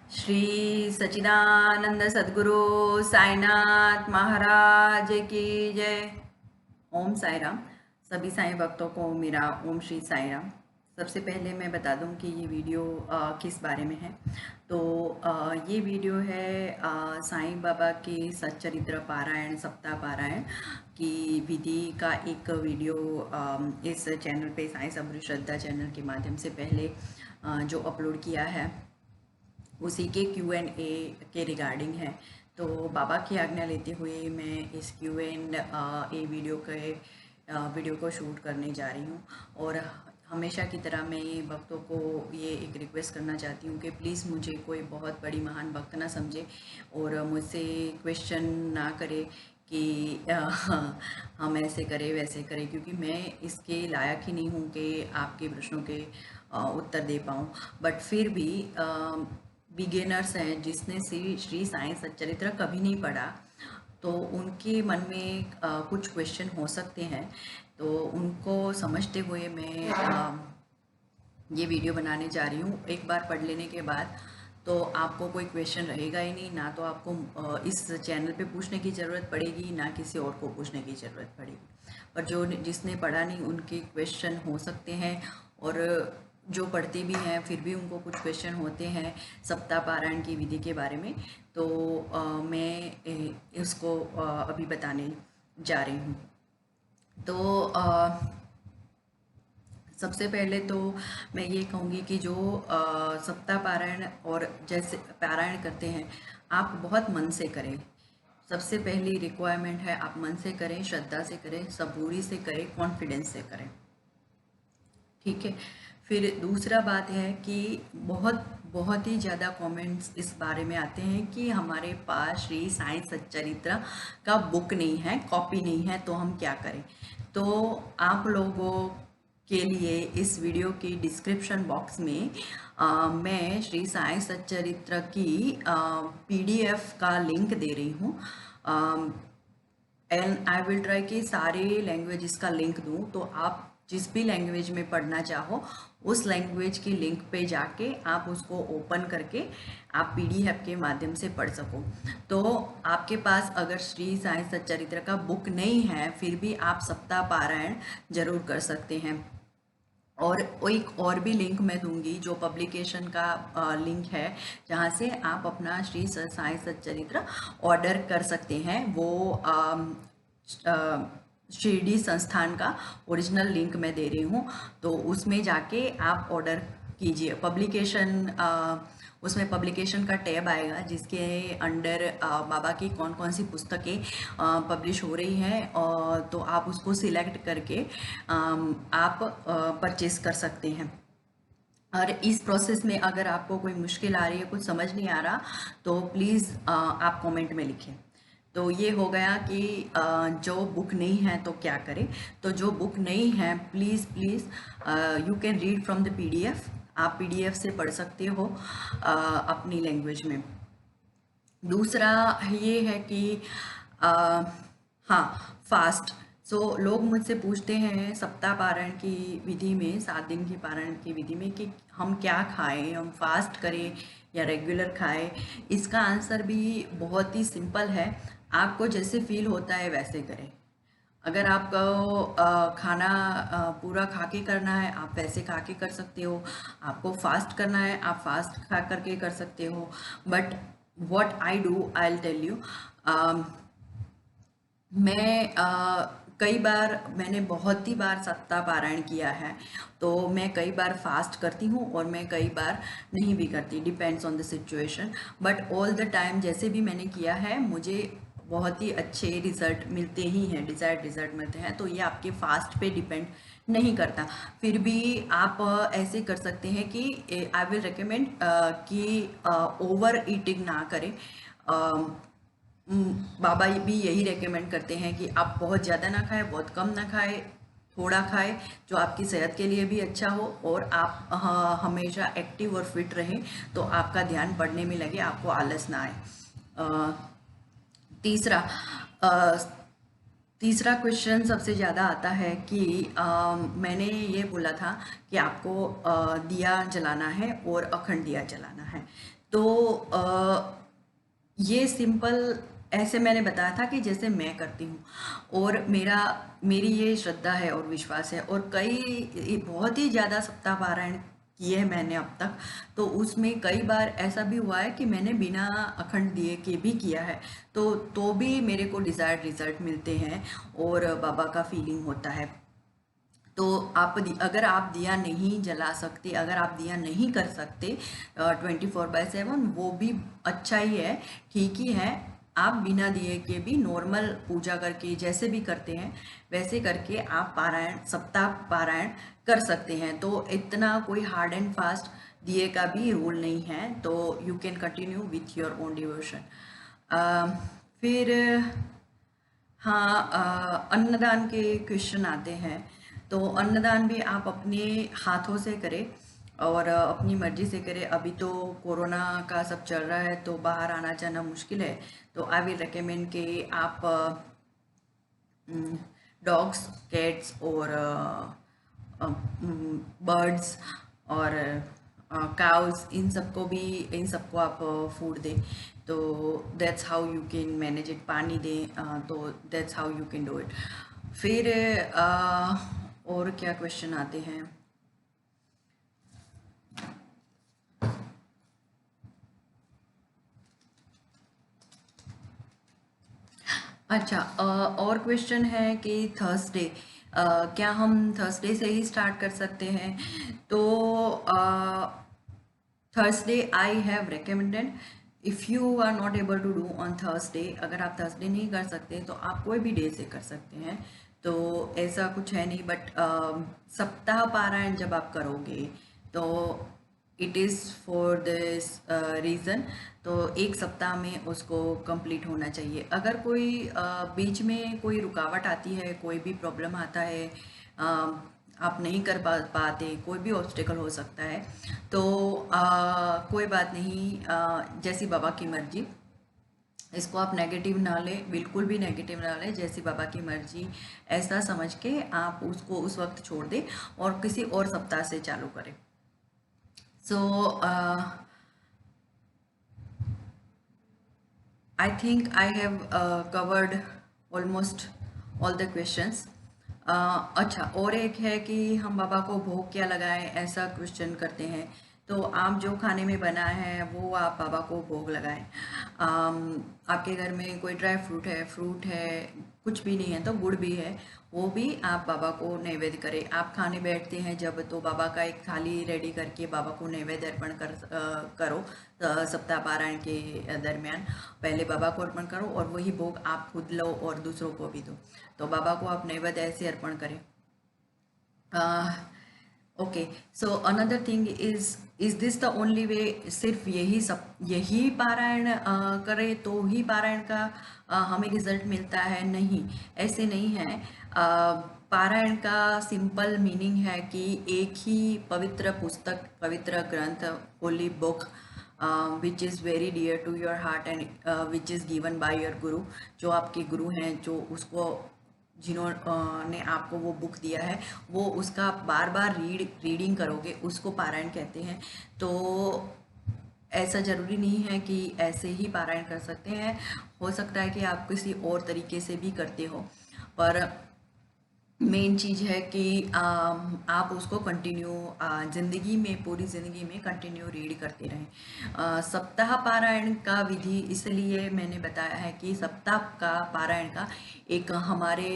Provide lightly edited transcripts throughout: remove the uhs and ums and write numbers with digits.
श्री सच्चिदानंद सद्गुरु साईनाथ महाराज की जय। ओम साई राम। सभी साईं भक्तों को मेरा ओम श्री साई राम। सबसे पहले मैं बता दूं कि ये वीडियो किस बारे में है। तो ये वीडियो है साईं बाबा के सच्चरित्र पारायण सप्ताह पारायण की विधि का एक वीडियो इस चैनल पे साईं सबरी श्रद्धा चैनल के माध्यम से पहले जो अपलोड किया है उसी के Q&A के रिगार्डिंग है। तो बाबा की आज्ञा लेते हुए मैं इस Q&A वीडियो को शूट करने जा रही हूँ। और हमेशा की तरह मैं भक्तों को ये एक रिक्वेस्ट करना चाहती हूँ कि प्लीज़ मुझे कोई बहुत बड़ी महान भक्त ना समझे और मुझसे क्वेश्चन ना करे कि हम ऐसे करें वैसे करें, क्योंकि मैं इसके लायक ही नहीं हूँ कि आपके प्रश्नों के उत्तर दे पाऊँ। बट फिर भी बिगिनर्स हैं जिसने श्री साईं सच्चरित्र कभी नहीं पढ़ा, तो उनके मन में कुछ क्वेश्चन हो सकते हैं। तो उनको समझते हुए मैं ये वीडियो बनाने जा रही हूँ। एक बार पढ़ लेने के बाद तो आपको कोई क्वेश्चन रहेगा ही नहीं, ना तो आपको इस चैनल पे पूछने की ज़रूरत पड़ेगी, ना किसी और को पूछने की ज़रूरत पड़ेगी। पर जिसने पढ़ा नहीं उनके क्वेश्चन हो सकते हैं, और जो पढ़ते भी हैं फिर भी उनको कुछ क्वेश्चन होते हैं सप्ताह पारायण की विधि के बारे में। तो मैं इसको अभी बताने जा रही हूँ। तो सबसे पहले तो मैं ये कहूँगी कि जो सप्ताह पारायण और जैसे पारायण करते हैं आप बहुत मन से करें। सबसे पहली रिक्वायरमेंट है आप मन से करें, श्रद्धा से करें, सबूरी से करें, कॉन्फिडेंस से करें, ठीक है। फिर दूसरा बात है कि बहुत ही ज़्यादा कमेंट्स इस बारे में आते हैं कि हमारे पास श्री साईं सच्चरित्र का बुक नहीं है, कॉपी नहीं है, तो हम क्या करें। तो आप लोगों के लिए इस वीडियो की डिस्क्रिप्शन बॉक्स में मैं श्री साईं सच्चरित्र की PDF का लिंक दे रही हूँ। एंड आई विल ट्राई कि सारे लैंग्वेज का लिंक दूँ, तो आप जिस भी लैंग्वेज में पढ़ना चाहो उस लैंग्वेज की लिंक पे जाके आप उसको ओपन करके आप PDF के माध्यम से पढ़ सको। तो आपके पास अगर श्री साईं सच्चरित्र का बुक नहीं है फिर भी आप सप्ताह पारायण जरूर कर सकते हैं। और एक और भी लिंक मैं दूंगी जो पब्लिकेशन का लिंक है, जहाँ से आप अपना श्री साईं सच्चरित्र ऑर्डर कर सकते हैं। वो शिरडी संस्थान का ओरिजिनल लिंक मैं दे रही हूँ, तो उसमें जाके आप ऑर्डर कीजिए। उसमें पब्लिकेशन का टैब आएगा जिसके अंडर बाबा की कौन कौन सी पुस्तकें पब्लिश हो रही हैं, और तो आप उसको सिलेक्ट करके आप परचेस कर सकते हैं। और इस प्रोसेस में अगर आपको कोई मुश्किल आ रही है, कुछ समझ नहीं आ रहा, तो प्लीज़ आप कमेंट में लिखें। तो ये हो गया कि जो बुक नहीं है तो क्या करें। तो जो बुक नहीं है please you can read from the PDF। आप PDF से पढ़ सकते हो अपनी लैंग्वेज में। दूसरा ये है कि हाँ, फास्ट। लोग मुझसे पूछते हैं सप्ताह पारायण की विधि में, 7 दिन की पारायण की विधि में, कि हम क्या खाएं, हम फास्ट करें या रेगुलर खाएं। इसका आंसर भी बहुत ही सिंपल है, आपको जैसे फील होता है वैसे करें। अगर आपको खाना पूरा खा के करना है आप वैसे खा के कर सकते हो, आपको फास्ट करना है आप फास्ट खा करके कर सकते हो। But what I do I will tell you. मैं कई बार, मैंने बहुत ही बार सप्ताह पारायण किया है, तो मैं कई बार फास्ट करती हूँ और मैं कई बार नहीं भी करती, depends on the situation. But all the time जैसे भी मैंने किया है मुझे बहुत ही अच्छे रिजल्ट मिलते ही हैं, डिज़ायर्ड रिजल्ट मिलते हैं। तो ये आपके फास्ट पे डिपेंड नहीं करता। फिर भी आप ऐसे कर सकते हैं कि आई विल रिकमेंड कि ओवर ईटिंग ना करें। बाबा भी यही रेकमेंड करते हैं कि आप बहुत ज़्यादा ना खाएं, बहुत कम ना खाएं, थोड़ा खाएं, जो आपकी सेहत के लिए भी अच्छा हो और आप हमेशा एक्टिव और फिट रहें, तो आपका ध्यान पढ़ने में लगे, आपको आलस ना आए। तीसरा तीसरा क्वेश्चन सबसे ज़्यादा आता है कि मैंने ये बोला था कि आपको दिया जलाना है और अखंड दिया जलाना है। तो ये सिंपल ऐसे मैंने बताया था कि जैसे मैं करती हूँ, और मेरी ये श्रद्धा है और विश्वास है, और बहुत ही ज़्यादा सप्ताह पारायण किए हैं मैंने अब तक। तो उसमें कई बार ऐसा भी हुआ है कि मैंने बिना अखंड दिए के भी किया है, तो भी मेरे को डिज़ायर्ड रिजल्ट मिलते हैं और बाबा का फीलिंग होता है। तो अगर आप दिया नहीं जला सकते, अगर आप दिया नहीं कर सकते 24/7, वो भी अच्छा ही है, ठीक ही है। आप बिना दिए के भी नॉर्मल पूजा करके जैसे भी करते हैं वैसे करके आप पारायण, सप्ताह पारायण कर सकते हैं। तो इतना कोई हार्ड एंड फास्ट दिए का भी रूल नहीं है, तो you can continue with your own devotion. फिर हाँ, अन्नदान के क्वेश्चन आते हैं। तो अन्नदान भी आप अपने हाथों से करें और अपनी मर्जी से करें। अभी तो कोरोना का सब चल रहा है, तो बाहर आना जाना मुश्किल है, तो आई विल रिकमेंड कि आप डॉग्स, कैट्स और बर्ड्स और काउस, इन सबको आप फूड दें। तो that's how you can manage it. पानी दें, तो that's how you can do it. फिर और क्या क्वेश्चन आते हैं? अच्छा, और क्वेश्चन है कि थर्सडे, क्या हम थर्सडे से ही स्टार्ट कर सकते हैं? तो Thursday I have recommended, if you are not able to do on Thursday, अगर आप थर्सडे नहीं कर सकते तो आप कोई भी डे से कर सकते हैं। तो ऐसा कुछ है नहीं, बट सप्ताह पारायण जब आप करोगे तो it is for this reason, तो एक सप्ताह में उसको कंप्लीट होना चाहिए। अगर कोई बीच में कोई रुकावट आती है, कोई भी प्रॉब्लम आता है, आप नहीं कर पाते, कोई भी ऑब्स्टेकल हो सकता है, तो कोई बात नहीं, जैसी बाबा की मर्जी। इसको आप नेगेटिव ना लें, बिल्कुल भी नेगेटिव ना लें, जैसी बाबा की मर्जी ऐसा समझ के आप उसको उस वक्त छोड़ दें और किसी और सप्ताह से चालू करें। सो I think I have covered almost all the questions. अच्छा, और एक है कि हम बाबा को भोग क्या लगाएं, ऐसा क्वेश्चन करते हैं। तो आप जो खाने में बना है वो आप बाबा को भोग लगाएं। आपके घर में कोई ड्राई फ्रूट है, कुछ भी नहीं है तो गुड़ भी है, वो भी आप बाबा को नैवेद्य करें। आप खाने बैठते हैं जब, तो बाबा का एक थाली रेडी करके बाबा को नैवेद्य अर्पण करो। सप्ताह पारायण के दरमियान पहले बाबा को अर्पण करो और वही भोग आप खुद लो और दूसरों को भी दो। तो बाबा को आप नैवेद्य ऐसे अर्पण करें। Okay, so another thing is this the only way? सिर्फ यही पारायण करें तो ही पारायण का हमें रिजल्ट मिलता है? नहीं, ऐसे नहीं है। पारायण का सिंपल मीनिंग है कि एक ही पवित्र पुस्तक, पवित्र ग्रंथ, holy book, which is very dear to your heart and which is given by your guru, जो आपके गुरु हैं, जो उसको जिन्होंने आपको वो बुक दिया है, वो उसका बार बार रीडिंग करोगे, उसको पारायण कहते हैं। तो ऐसा ज़रूरी नहीं है कि ऐसे ही पारायण कर सकते हैं, हो सकता है कि आप किसी और तरीके से भी करते हो, पर मेन चीज़ है कि आप उसको कंटिन्यू ज़िंदगी में, पूरी ज़िंदगी में कंटिन्यू रीड करते रहें। सप्ताह पारायण का विधि इसलिए मैंने बताया है कि सप्ताह का पारायण का एक हमारे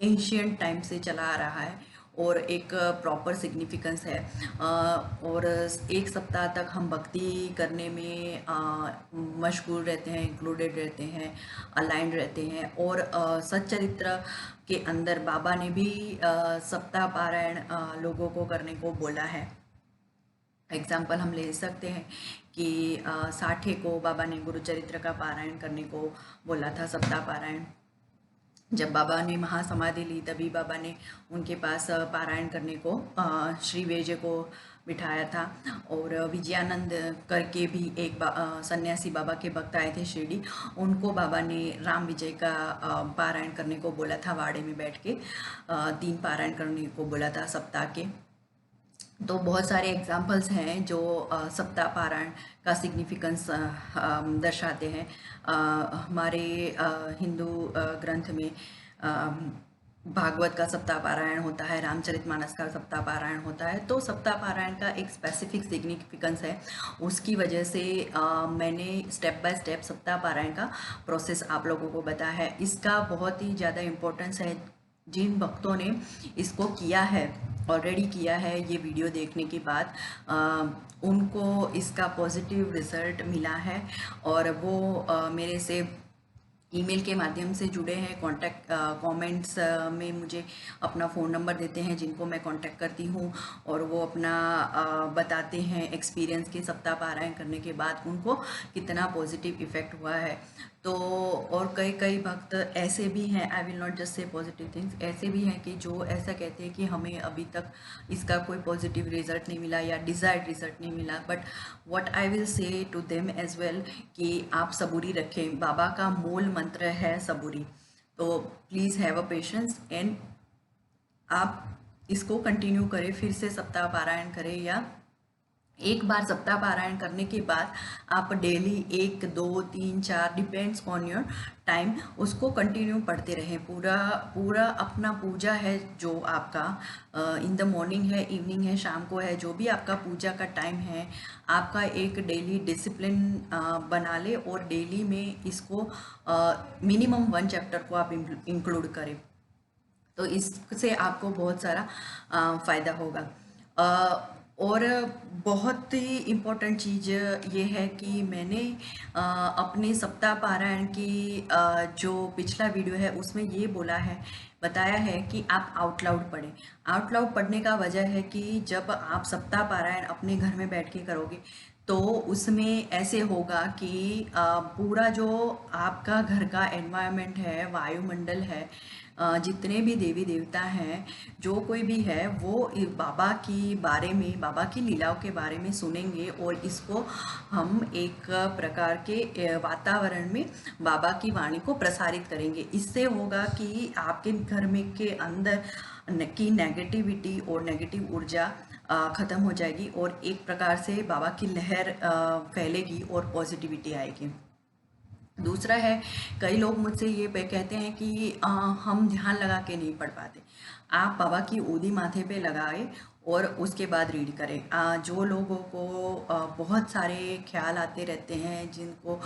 एंशियंट टाइम से चला आ रहा है और एक प्रॉपर सिग्निफिकेंस है। और एक सप्ताह तक हम भक्ति करने में मशगूल रहते हैं, इंक्लूडेड रहते हैं, अलाइंड रहते हैं। और सच्चरित्र के अंदर बाबा ने भी सप्ताह पारायण लोगों को करने को बोला है। एग्जाम्पल हम ले सकते हैं कि साठे को बाबा ने गुरुचरित्र का पारायण करने को बोला था, सप्ताह पारायण। जब बाबा ने महासमाधि ली तभी बाबा ने उनके पास पारायण करने को श्री वेज को बिठाया था। और विजयानंद करके भी एक सन्यासी बाबा के भक्त आए थे शिरडी, उनको बाबा ने राम विजय का पारायण करने को बोला था, वाड़े में बैठ के 3 पारायण करने को बोला था सप्ताह के। तो बहुत सारे एग्जाम्पल्स हैं जो सप्ताह पारायण का सिग्निफिकेंस दर्शाते हैं। हमारे हिंदू ग्रंथ में भागवत का सप्ताह पारायण होता है, रामचरितमानस का सप्ताह पारायण होता है। तो सप्ताह पारायण का एक स्पेसिफिक सिग्निफिकेंस है, उसकी वजह से मैंने स्टेप बाय स्टेप सप्ताह पारायण का प्रोसेस आप लोगों को बताया है। इसका बहुत ही ज़्यादा इम्पोर्टेंस है। जिन भक्तों ने इसको किया है, ऑलरेडी किया है, ये वीडियो देखने के बाद उनको इसका पॉजिटिव रिजल्ट मिला है और वो मेरे से ईमेल के माध्यम से जुड़े हैं। कॉन्टैक्ट कमेंट्स में मुझे अपना फ़ोन नंबर देते हैं जिनको मैं कांटेक्ट करती हूँ, और वो अपना बताते हैं एक्सपीरियंस कि सप्ताह पारायण करने के बाद उनको कितना पॉजिटिव इफ़ेक्ट हुआ है। तो और कई कई भक्त ऐसे भी हैं, I will not just say positive things, ऐसे भी हैं कि जो ऐसा कहते हैं कि हमें अभी तक इसका कोई पॉजिटिव रिजल्ट नहीं मिला या डिज़ायर्ड रिजल्ट नहीं मिला। But what I will say to them as well कि आप सबूरी रखें। बाबा का मूल मंत्र है सबूरी। तो please have a patience and आप इसको कंटिन्यू करें, फिर से सप्ताह पारायण करें, या एक बार सप्ताह पारायण करने के बाद आप daily 1, 2, 3, 4 depends on your time उसको कंटिन्यू पढ़ते रहें। पूरा पूरा अपना पूजा है जो आपका इन द मॉर्निंग है, इवनिंग है, शाम को है, जो भी आपका पूजा का टाइम है, आपका एक डेली डिसिप्लिन बना ले और डेली में इसको मिनिमम 1 चैप्टर को आप इंक्लूड करें। तो इससे आपको बहुत सारा फ़ायदा होगा। और बहुत ही इम्पोर्टेंट चीज़ ये है कि मैंने अपने सप्ताह पारायण की जो पिछला वीडियो है उसमें ये बताया है कि आप आउट लाउड पढ़ें। आउट लाउड पढ़ने का वजह है कि जब आप सप्ताह पारायण अपने घर में बैठ के करोगे तो उसमें ऐसे होगा कि पूरा जो आपका घर का एनवायरनमेंट है, वायुमंडल है, जितने भी देवी देवता हैं, जो कोई भी है, वो बाबा की बारे में, बाबा की लीलाओं के बारे में सुनेंगे और इसको हम एक प्रकार के वातावरण में बाबा की वाणी को प्रसारित करेंगे। इससे होगा कि आपके घर में के अंदर की नेगेटिविटी और नेगेटिव ऊर्जा ख़त्म हो जाएगी और एक प्रकार से बाबा की लहर फैलेगी और पॉजिटिविटी आएगी। दूसरा है, कई लोग मुझसे ये कहते हैं कि हम ध्यान लगा के नहीं पढ़ पाते। आप बाबा की ऊदी माथे पे लगाए और उसके बाद रीड करें। जो लोगों को बहुत सारे ख्याल आते रहते हैं, जिनको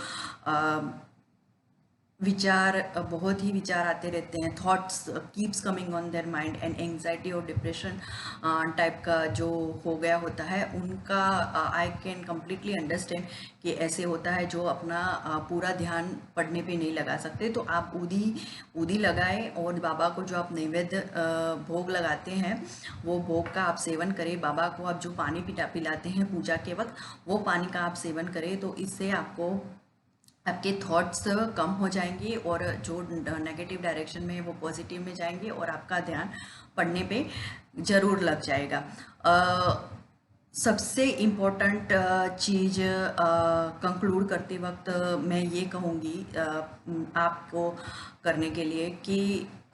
बहुत ही विचार आते रहते हैं, thoughts keeps coming on their mind, and anxiety और डिप्रेशन टाइप का जो हो गया होता है, उनका आई कैन कम्प्लीटली अंडरस्टैंड कि ऐसे होता है, जो अपना पूरा ध्यान पढ़ने पे नहीं लगा सकते। तो आप ऊदी लगाएं और बाबा को जो आप नैवेद्य भोग लगाते हैं वो भोग का आप सेवन करें। बाबा को आप जो पानी पिलाते हैं पूजा के वक्त, वो पानी का आप सेवन करें। तो इससे आपके थॉट्स कम हो जाएंगे और जो नेगेटिव डायरेक्शन में है वो पॉजिटिव में जाएंगे और आपका ध्यान पढ़ने पे ज़रूर लग जाएगा। सबसे इम्पोर्टेंट चीज़ कंक्लूड करते वक्त मैं ये कहूँगी आपको करने के लिए कि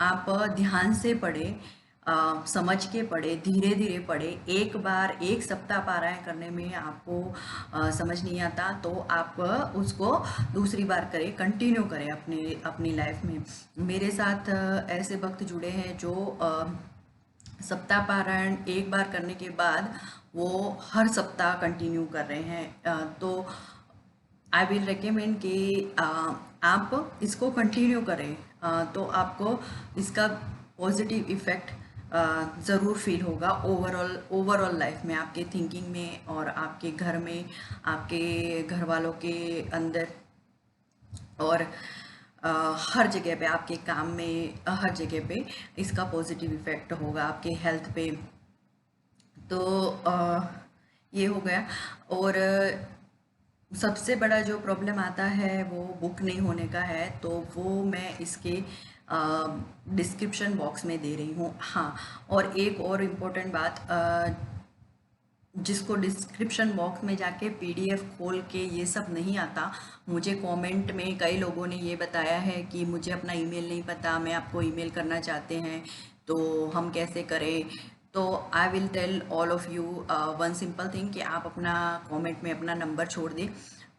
आप ध्यान से पढ़ें, समझ के पढ़े, धीरे धीरे पढ़े। एक बार एक सप्ताह पारायण करने में आपको समझ नहीं आता तो आप उसको दूसरी बार करें, कंटिन्यू करें अपनी लाइफ में। मेरे साथ ऐसे भक्त जुड़े हैं जो सप्ताह पारायण एक बार करने के बाद वो हर सप्ताह कंटिन्यू कर रहे हैं। तो आई विल रिकमेंड कि आप इसको कंटिन्यू करें, तो आपको इसका पॉजिटिव इफ़ेक्ट ज़रूर फील होगा ओवरऑल लाइफ में, आपके थिंकिंग में और आपके घर में, आपके घर वालों के अंदर, और हर जगह पे, आपके काम में, हर जगह पे इसका पॉजिटिव इफ़ेक्ट होगा आपके हेल्थ पे। तो ये हो गया। और सबसे बड़ा जो प्रॉब्लम आता है वो बुक नहीं होने का है, तो वो मैं इसके डिस्क्रिप्शन बॉक्स में दे रही हूँ। हाँ, और एक और इम्पोर्टेंट बात, जिसको डिस्क्रिप्शन बॉक्स में जाके PDF खोल के ये सब नहीं आता, मुझे कमेंट में कई लोगों ने ये बताया है कि मुझे अपना ईमेल नहीं पता, मैं आपको ईमेल करना चाहते हैं तो हम कैसे करें। तो I will tell all of you one simple thing कि आप अपना कमेंट में अपना नंबर छोड़ दें,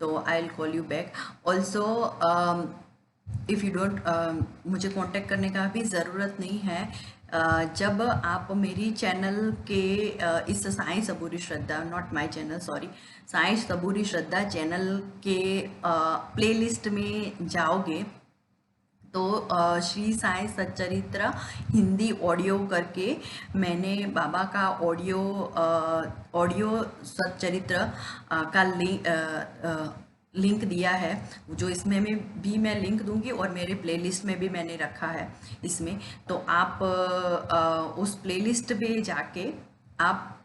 तो I will call you back also. If you don't, मुझे कांटेक्ट करने का भी ज़रूरत नहीं है। जब आप मेरी चैनल के इस Sai Saburi Shraddha, not my channel, sorry, Sai Saburi Shraddha channel के प्लेलिस्ट में जाओगे तो श्री साईं सच्चरित्र हिंदी ऑडियो करके मैंने बाबा का ऑडियो सच्चरित्र का लिंक दिया है, जो इसमें मैं लिंक दूंगी, और मेरे प्लेलिस्ट में भी मैंने रखा है इसमें। तो आप उस प्लेलिस्ट पे जाके आप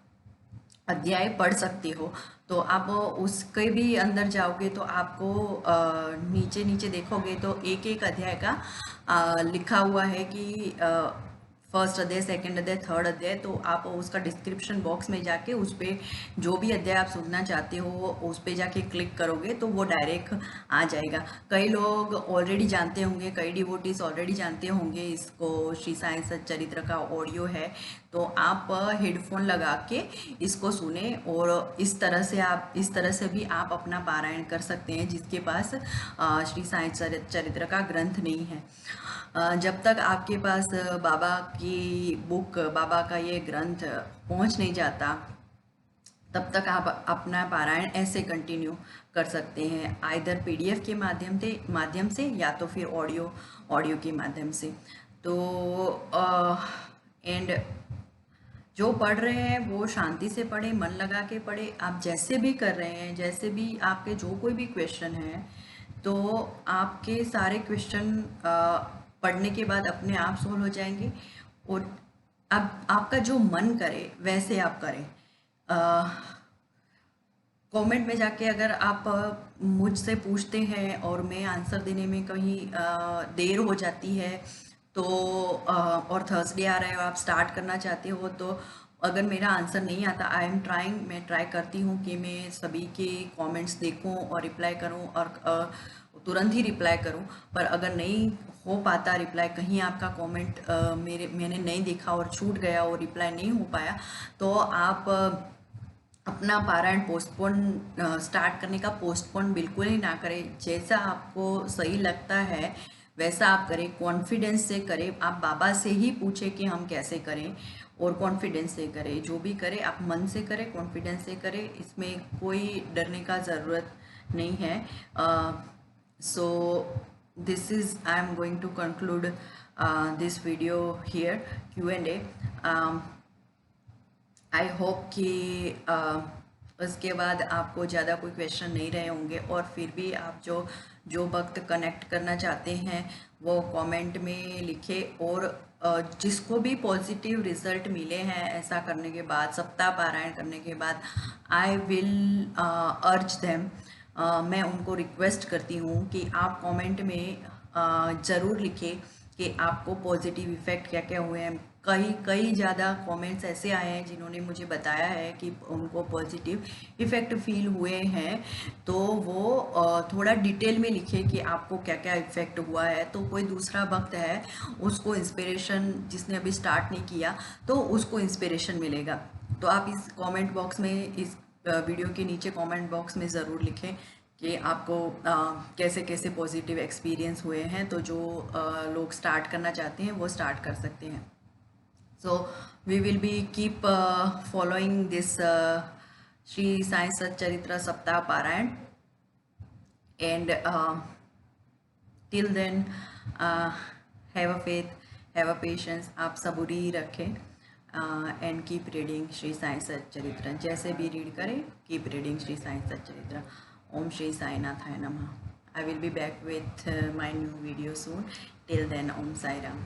अध्याय पढ़ सकते हो। तो आप उसके भी अंदर जाओगे तो आपको नीचे नीचे देखोगे तो एक एक अध्याय का लिखा हुआ है कि फर्स्ट अध्याय, सेकंड अध्याय, थर्ड अध्याय। तो आप उसका डिस्क्रिप्शन बॉक्स में जाके उस पर जो भी अध्याय आप सुनना चाहते हो उस पर जाके क्लिक करोगे तो वो डायरेक्ट आ जाएगा। कई लोग ऑलरेडी जानते होंगे, कई डिवोटीज ऑलरेडी जानते होंगे इसको, श्री साईं सच्चरित्र का ऑडियो है। तो आप हेडफोन लगा के इसको सुने, और इस तरह से भी आप अपना पारायण कर सकते हैं जिसके पास श्री साईं चरित्र का ग्रंथ नहीं है। जब तक आपके पास बाबा की बुक, बाबा का ये ग्रंथ पहुंच नहीं जाता, तब तक आप अपना पारायण ऐसे कंटिन्यू कर सकते हैं, आइदर पीडीएफ के माध्यम से या तो फिर ऑडियो के माध्यम से। तो एंड जो पढ़ रहे हैं वो शांति से पढ़े, मन लगा के पढ़े। आप जैसे भी कर रहे हैं, जैसे भी आपके जो कोई भी क्वेश्चन है, तो आपके सारे क्वेश्चन पढ़ने के बाद अपने आप सोल्व हो जाएंगे। और अब आपका जो मन करे वैसे आप करें। कमेंट में जाके अगर आप मुझसे पूछते हैं और मैं आंसर देने में कहीं देर हो जाती है तो और थर्सडे आ रहा है और आप स्टार्ट करना चाहते हो, तो अगर मेरा आंसर नहीं आता, आई एम ट्राइंग, मैं ट्राई करती हूँ कि मैं सभी के कमेंट्स देखूँ और रिप्लाई करूँ और तुरंत ही रिप्लाई करूँ। पर अगर नहीं हो पाता रिप्लाई, कहीं आपका कमेंट मैंने नहीं देखा और छूट गया और रिप्लाई नहीं हो पाया, तो आप अपना पारायण पोस्टपोन स्टार्ट करने का पोस्टपोन बिल्कुल ही ना करें। जैसा आपको सही लगता है वैसा आप करें, कॉन्फिडेंस से करें। आप बाबा से ही पूछें कि हम कैसे करें, और कॉन्फिडेंस से करें। जो भी करें आप मन से करें, कॉन्फिडेंस से करें, इसमें कोई डरने का ज़रूरत नहीं है। So this is, I am going to conclude this video here, Q&A। I hope कि उसके बाद आपको ज़्यादा कोई क्वेश्चन नहीं रहे होंगे, और फिर भी आप जो वक्त कनेक्ट करना चाहते हैं वो कमेंट में लिखें। और जिसको भी पॉजिटिव रिजल्ट मिले हैं ऐसा करने के बाद, सप्ताह पारायण करने के बाद, आई विल अर्ज देम, मैं उनको रिक्वेस्ट करती हूँ कि आप कमेंट में ज़रूर लिखें कि आपको पॉजिटिव इफ़ेक्ट क्या क्या हुए हैं। कई ज़्यादा कमेंट्स ऐसे आए हैं जिन्होंने मुझे बताया है कि उनको पॉजिटिव इफ़ेक्ट फील हुए हैं। तो वो थोड़ा डिटेल में लिखे कि आपको क्या क्या इफ़ेक्ट हुआ है, तो कोई दूसरा भक्त है उसको इंस्पिरेशन, जिसने अभी स्टार्ट नहीं किया तो उसको इंस्पिरेशन मिलेगा। तो आप इस कमेंट बॉक्स में, इस वीडियो के नीचे कमेंट बॉक्स में ज़रूर लिखें कि आपको कैसे कैसे पॉजिटिव एक्सपीरियंस हुए हैं। तो जो लोग स्टार्ट करना चाहते हैं वो स्टार्ट कर सकते हैं। So we will be keep following this Sri Sai Satcharitra Saptah Parayan, and till then have a faith, have a patience, आप सबूरी रखें, and keep reading Sri Sai Satcharitra। जैसे भी रीड करें, keep reading Sri Sai Satcharitra। Om Shri Sai Nathaya Namah। I will be back with my new video soon. Till then, Om Sai Ram।